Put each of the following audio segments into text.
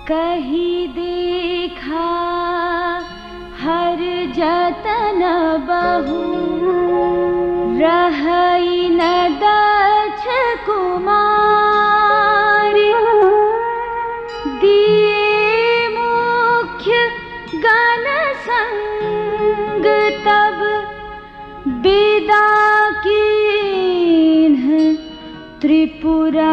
कही देखा हर जतन बहु, रहई न दक्ष कुमारी। दिए मुख्य गण संग तब, विदा कीन्ह त्रिपुरारी।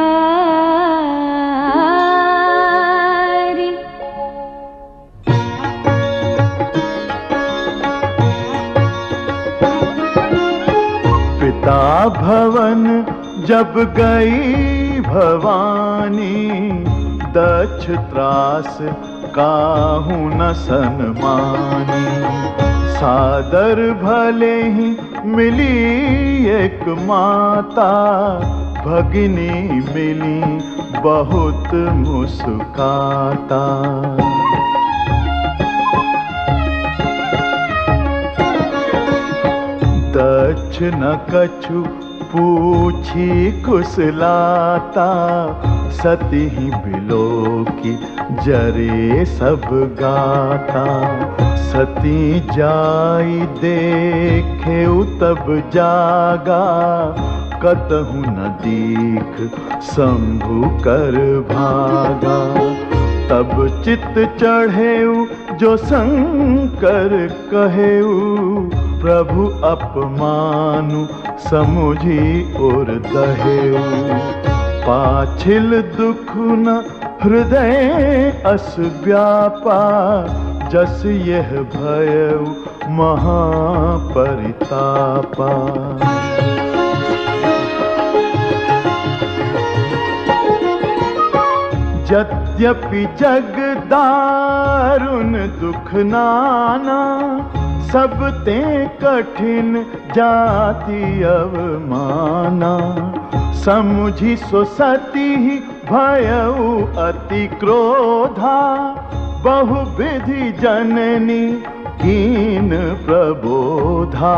पिता भवन जब गई भवानी, दक्ष त्रास काहू न सन्मानी। सादर भले ही मिली एक माता, भगिनी मिली बहुत मुस्काता। दक्ष न कछु पूछी कुशलाता, सती ही बिलो की जरे सब गाता। सती जाई देखे तब जागा, कतहु न दीख शंभु कर भागा। तब चित्त चढ़ेऊ जो शंकर कहेऊ, प्रभु अपमानु समुझी और दहेऊ। पाछिल दुख न हृदय अस व्यापा, जस यह भयऊ महापरितापा। यद्यपि जग दारुण दुख नाना, सब ते कठिन जाति अवमाना। समुझी सो सती भयऊ अति क्रोधा, बहुविधि जननी कीन प्रबोधा।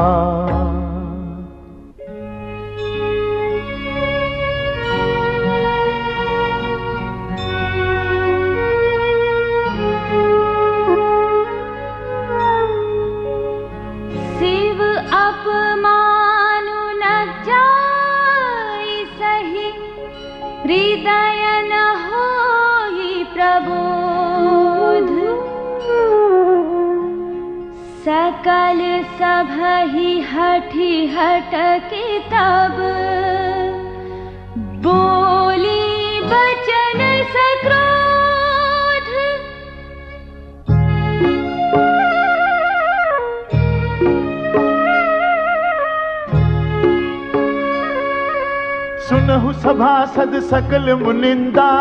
हृदय न होई प्रबोध, सकल सभहि हठि हटके तब। बोली बचन सक्रोध, सुनहु सभासद सकल मुनिंदा,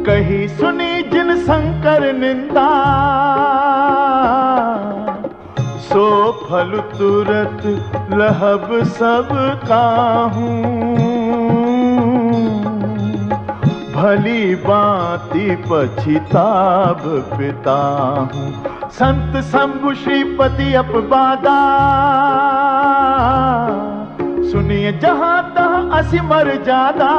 कही सुनी जिन शंकर निंदा। सो फल तुरत लहब सब काहूं, भली बाती पछिताब पिताहूं। संत शंभु श्रीपति अपवादा, सुनिए जहां तहां असी मर्यादा।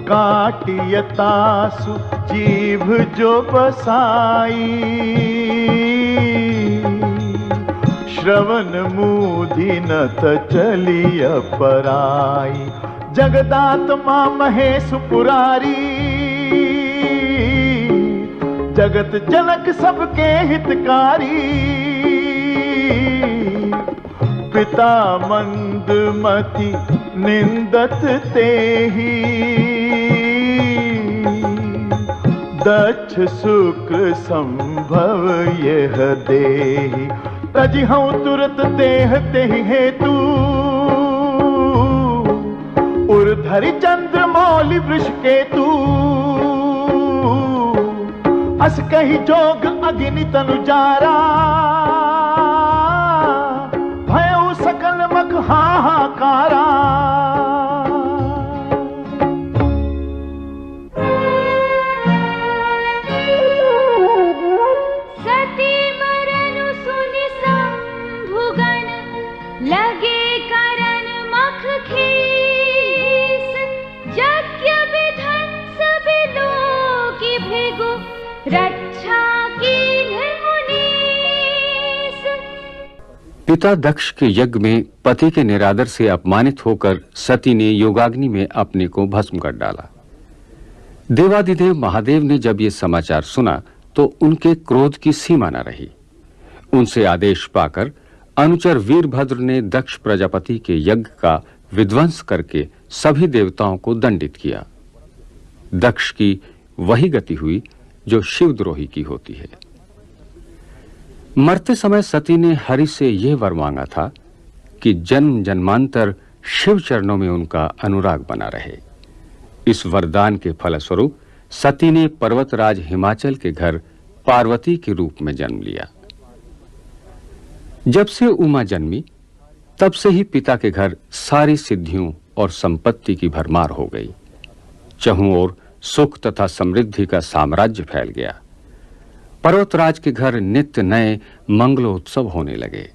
काटियतासु जीभ जो बसाई, श्रवण मूधिनथ चलिय पराई। जगदात्मा महेश पुरारी, जगत जनक सबके हितकारी। पिता मंदमति निंदत तेहि, दक्ष शुक्र संभव यह देहि। तजिहऊँ तुरत देह तेहि हेतु, उर्धरि चंद्र मौलि वृष केतु। अस कही जोग अग्नि तनु जारा, भयउ सकल मख हाहाकारा। सती मरनु सुनि शंभुगण, लगे करन मख खीस। पिता दक्ष के यज्ञ में पति के निरादर से अपमानित होकर सती ने योगाग्नि में अपने को भस्म कर डाला। देवादिदेव महादेव ने जब ये समाचार सुना तो उनके क्रोध की सीमा न रही। उनसे आदेश पाकर अनुचर वीरभद्र ने दक्ष प्रजापति के यज्ञ का विध्वंस करके सभी देवताओं को दंडित किया। दक्ष की वही गति हुई जो शिवद्रोही की होती है। मरते समय सती ने हरि से यह वर मांगा था कि जन्म जन्मांतर शिव चरणों में उनका अनुराग बना रहे। इस वरदान के फलस्वरूप सती ने पर्वतराज हिमाचल के घर पार्वती के रूप में जन्म लिया। जब से उमा जन्मी तब से ही पिता के घर सारी सिद्धियों और संपत्ति की भरमार हो गई। चहुं ओर सुख तथा समृद्धि का साम्राज्य फैल गया। पर्वतराज के घर नित्य नए मंगलोत्सव होने लगे।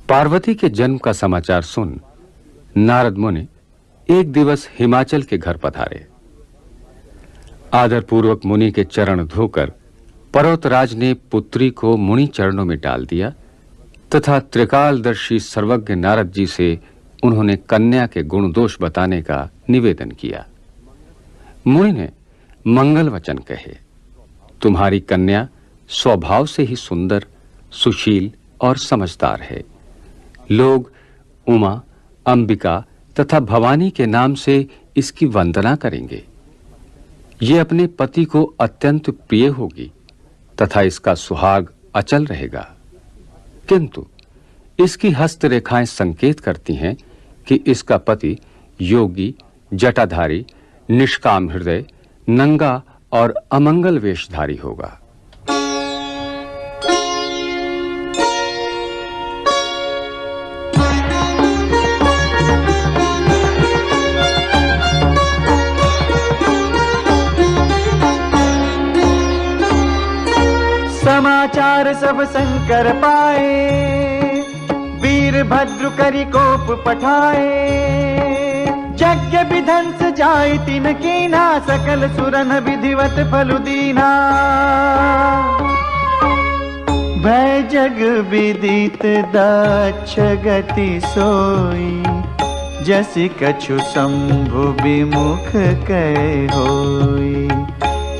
पार्वती के जन्म का समाचार सुन नारद मुनि एक दिवस हिमाचल के घर पधारे। आदरपूर्वक मुनि के चरण धोकर पर्वतराज ने पुत्री को मुनि चरणों में डाल दिया तथा त्रिकालदर्शी सर्वज्ञ नारद जी से उन्होंने कन्या के गुण दोष बताने का निवेदन किया। मुनि ने मंगल वचन कहे, तुम्हारी कन्या स्वभाव से ही सुंदर, सुशील और समझदार है। लोग उमा, अंबिका तथा भवानी के नाम से इसकी वंदना करेंगे। ये अपने पति को अत्यंत प्रिय होगी तथा इसका सुहाग अचल रहेगा। किंतु इसकी हस्तरेखाएं संकेत करती हैं कि इसका पति योगी, जटाधारी, निष्काम हृदय, नंगा और अमंगल वेशधारी होगा। समाचार सब शंकर पाए, वीरभद्र करि कोप पठाए। यज्ञ विध्वंस जाय तिन कीना, सकल सुरन विधिवत फलु दीना। भय जग विदित दक्ष गति सोई, जसि कछु शंभु विमुख कह होई।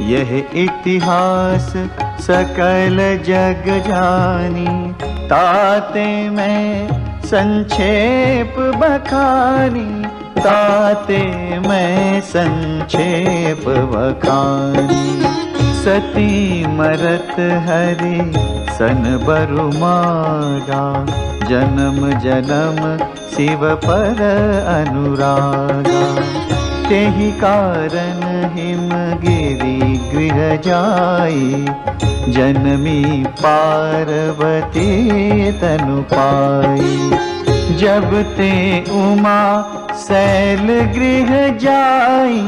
यह इतिहास सकल जग जानी, ताते मैं संक्षेप बखानी। ताते मैं संक्षेप बखानी। सती मरत हरि सन बरु मारा, जन्म जन्म शिव पर अनुरागा। तेहि कारण हिमगिरि गृह जाई, जनमी पार्वती तनु पाई। जब ते उमा शैल गृह जाई,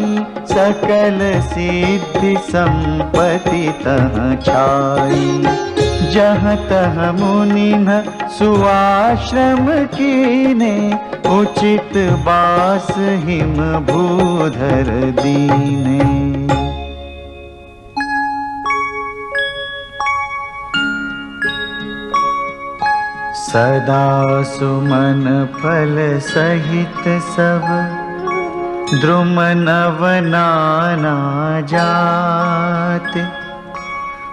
सकल सिद्धि संपत्ति तह छाई। जहाँ तह मुनि न सुआश्रम कीने, उचित बास हिम भूधर दीने। सदा सुमन फल सहित सब, द्रुम नव नाना जात।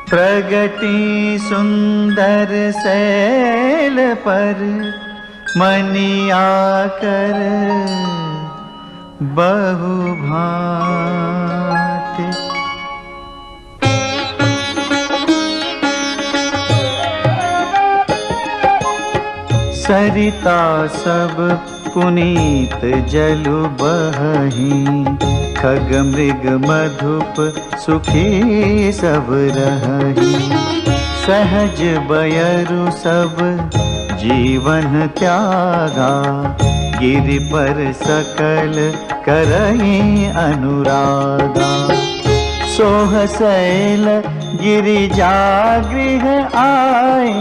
प्रगति सुंदर शैल पर, मनिया कर बहु भांति। सरिता सब पुनीत जलु बही, खग मृग मधुप सुखी सब रही। सहज बयरु सब जीवन त्यागा, गिरि पर सकल करहि अनुरागा। सोह शैल गिरिजा गृह आए,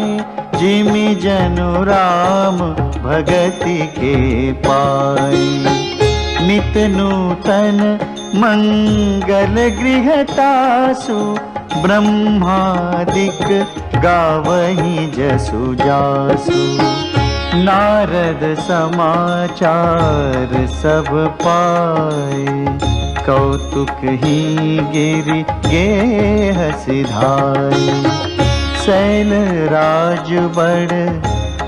जिमि जनु राम भगति के पाए। नित नूतन मंगल गृह तासु, ब्रह्मादिक गावही जसु जासु। नारद समाचार सब पाए, कौतुक ही गिरि गेह सिधाई। सैल राज बड़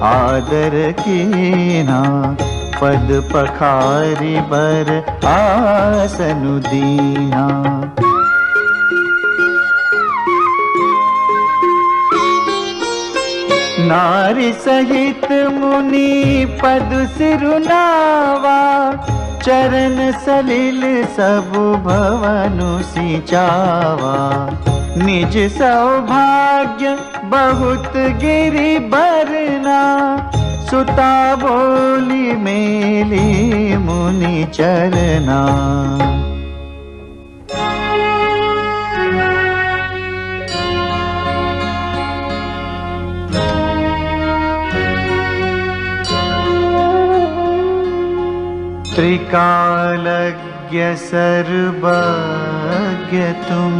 आदर कीना, पद पखारी बर आसनु दीना। नारी सहित मुनि पद सिरुनावा, चरण सलिल सब भवनु सिंचावा। निज सौभाग्य बहुत गिरि बरना, सुता बोली मेली मुनि चरना। त्रिकालज्ञ सर्वज्ञ तुम,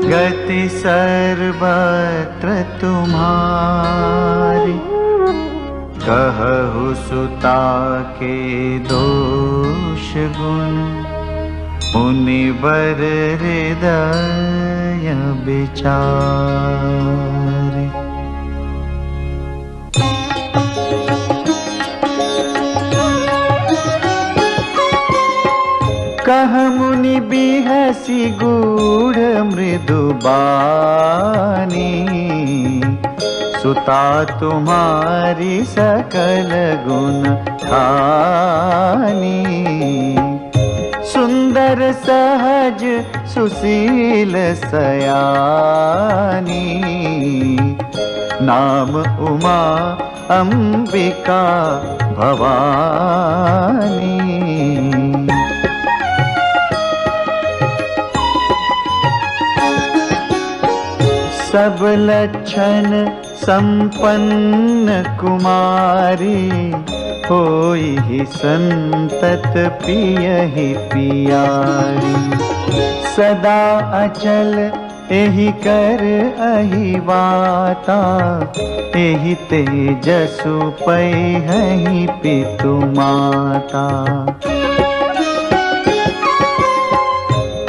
गति सर्वत्र तुम्हारी। कहु सुता के दोष गुण, मुनिवर हृदय विचारे। कह मुनि बिहसी गूढ़ मृदु बानी, सुता तुम्हारी सकल गुण खानी। सुंदर सहज सुशील सयानी, नाम उमा अंबिका भवानी। सब लक्षण संपन्न कुमारी, होई ही संतत पियहि पियारी। सदा अचल एहि कर अहि वाता, एहि तेजसु पैहि पितु माता।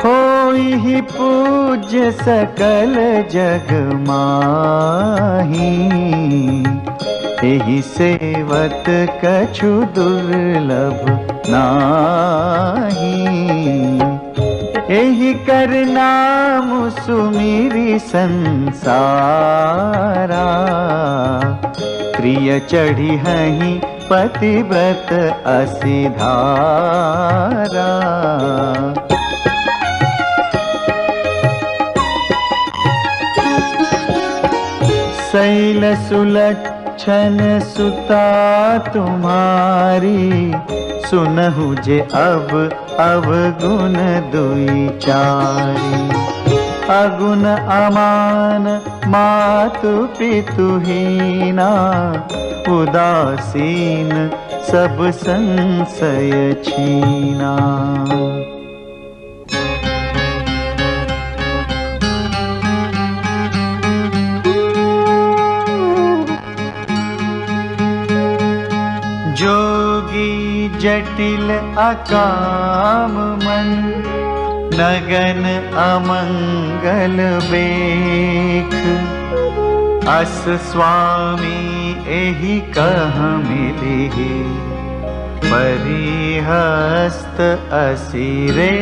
होई पूज्य सकल जग माही, एहि सेवत कछु दुर्लभ नाही। एहि कर नाम सुमिरि संसारा, प्रिय चढ़ी हहि पतिव्रत असिधारा। शैल सुलक्षण सुता तुम्हारी, सुनहु जे अब अवगुण दुई चारी। अगुण अमान मातु पितु हीना, उदासीन सब संशय छीना। जोगी जटिल अकाम मन, नगन अमंगल बेख। अस स्वामी एहि कह मिलिहि, परिहस्त असिरे।